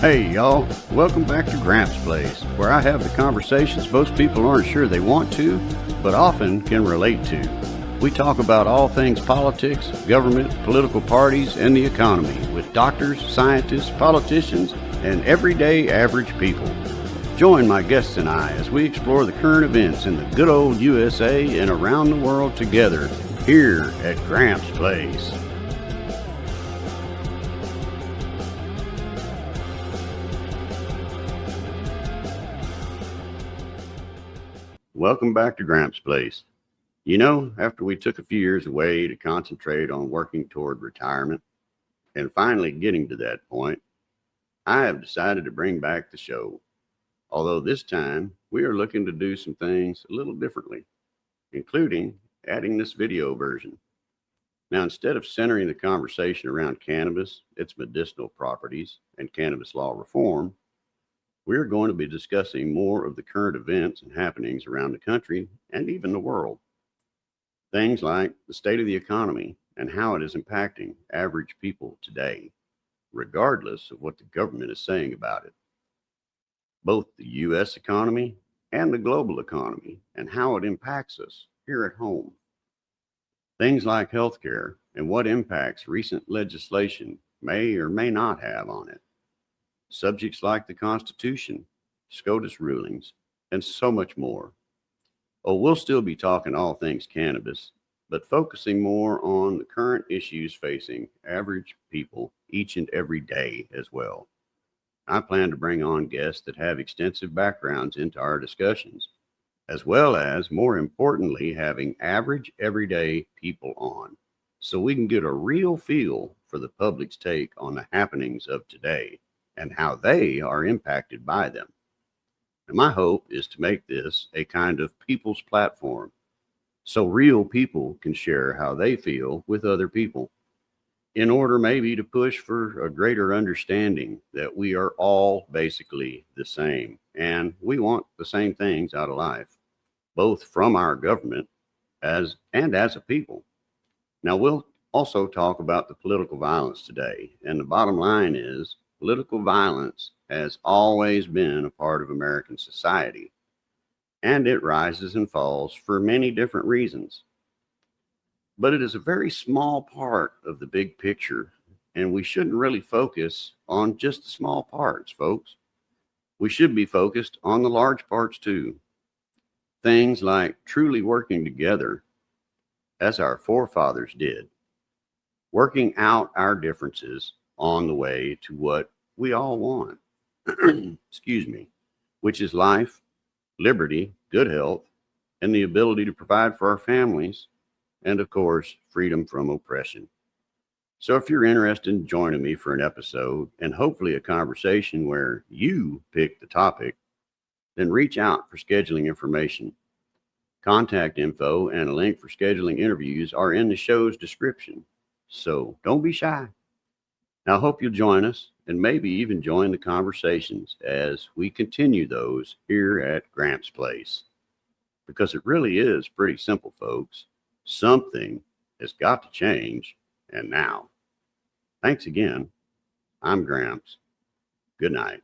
Hey y'all, welcome back to Gramps Place, where I have the conversations most people aren't sure they want to, but often can relate to. We talk about all things politics, government, political parties, and the economy with doctors, scientists, politicians, and everyday average people. Join my guests and I as we explore the current events in the good old USA and around the world together here at Gramps Place. Welcome back to Gramps Place. You know, after we took a few years away to concentrate on working toward retirement and finally getting to that point, I have decided to bring back the show. Although this time we are looking to do some things a little differently, including adding this video version. Now, instead of centering the conversation around cannabis, its medicinal properties, and cannabis law reform, we're going to be discussing more of the current events and happenings around the country and even the world. Things like the state of the economy and how it is impacting average people today, regardless of what the government is saying about it. Both the U.S. economy and the global economy and how it impacts us here at home. Things like healthcare and what impacts recent legislation may or may not have on it. Subjects like the Constitution, SCOTUS rulings, and so much more. Oh, we'll still be talking all things cannabis, but focusing more on the current issues facing average people each and every day as well. I plan to bring on guests that have extensive backgrounds into our discussions, as well as, more importantly, having average everyday people on, so we can get a real feel for the public's take on the happenings of today and how they are impacted by them. And my hope is to make this a kind of people's platform so real people can share how they feel with other people in order maybe to push for a greater understanding that we are all basically the same and we want the same things out of life, both from our government as a people. Now, we'll also talk about the political violence today, and the bottom line is political violence has always been a part of American society, and it rises and falls for many different reasons. But it is a very small part of the big picture, and we shouldn't really focus on just the small parts, folks. We should be focused on the large parts too. Things like truly working together, as our forefathers did, working out our differences on the way to what we all want, excuse me, which is life, liberty, good health, and the ability to provide for our families, and of course, freedom from oppression. So if you're interested in joining me for an episode and hopefully a conversation where you pick the topic, then reach out for scheduling information. Contact info and a link for scheduling interviews are in the show's description. So don't be shy. Now, I hope you'll join us and maybe even join the conversations as we continue those here at Gramps Place. Because it really is pretty simple, folks. Something has got to change, and now. Thanks again. I'm Gramps. Good night.